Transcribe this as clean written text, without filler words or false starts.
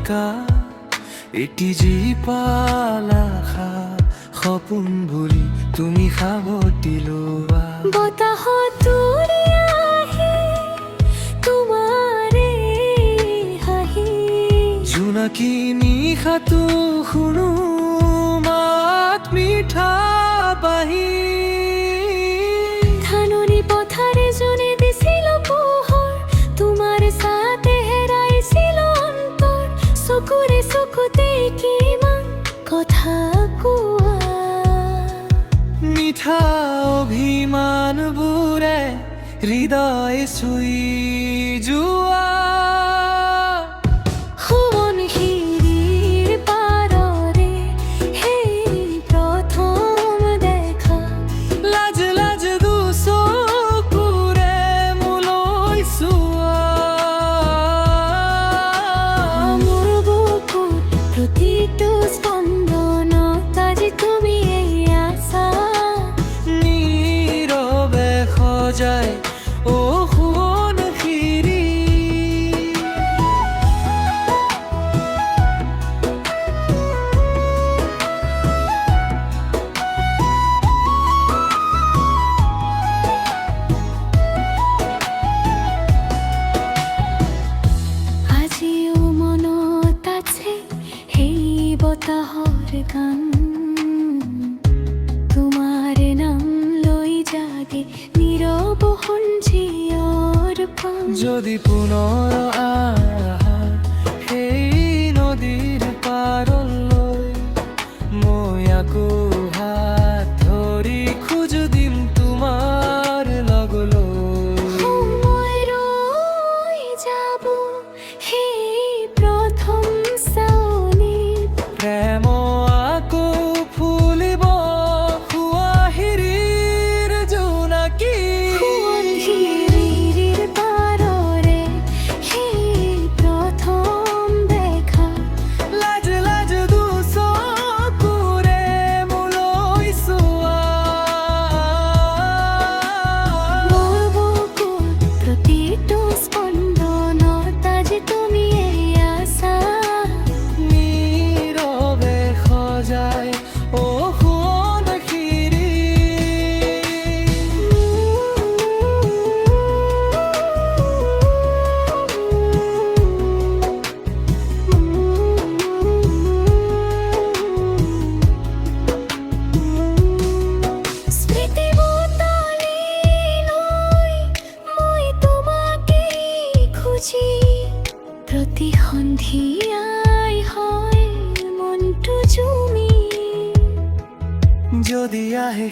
একা এটি জীপালাখা সপোন বুলি তুমি সাৱটি লোৱা বতাহত উৰি আহি তোমাৰে হাঁহি জোনাকী নিশাটো শুনো মাত মিঠা বাহি ধাননি পথাৰে জোনে দিছিল পোহৰ তোমাৰ ছাতে হেৰাইছিল অন্তৰ চকুৰে চকুতে কিমান কথা কোৱা মিঠা অভিমানবোৰে হৃদয় চুই যোৱা সোৱণশিৰিৰ পাৰৰে সেই প্ৰথম দেখা লাজ লাজ দুচকুৰে মোলৈ চোৱা মোৰ বুকুত প্ৰতিটো স্পন্দনত আজি তুমি আছা নীৰৱে সজাই সোৱণশিৰি আজিও মনত আছে সেই বতাহৰ গান তোমাৰ নাম লৈ জাগে নীৰৱ সঞ্জিয়ৰ পান যদি পুনৰ আহা সেই নদীৰ পাৰলৈ মই আকৌ হাত ধৰি খোজ দিম তোমাৰ লগলৈ সময় ৰৈ যাব সেই প্ৰথম চাৱনিত প্ৰেম আকৌ ফুলিব সোৱাহিৰিৰ জোনাকী সোৱণশিৰিৰ পাৰৰে সেই প্ৰথম দেখা লাজ লাজ দুচকুৰে মোলৈ চোৱা মোৰ বুকুত প্ৰতিটো স্পন্দনত আজি তুমি আছা নীৰৱে সজাই সোৱণশিৰি স্মৃতি বুটলি লৈ মই তোমাকেই খুজি প্ৰতি সন্ধিয়াই হয় মনটো জুমি যদি আহে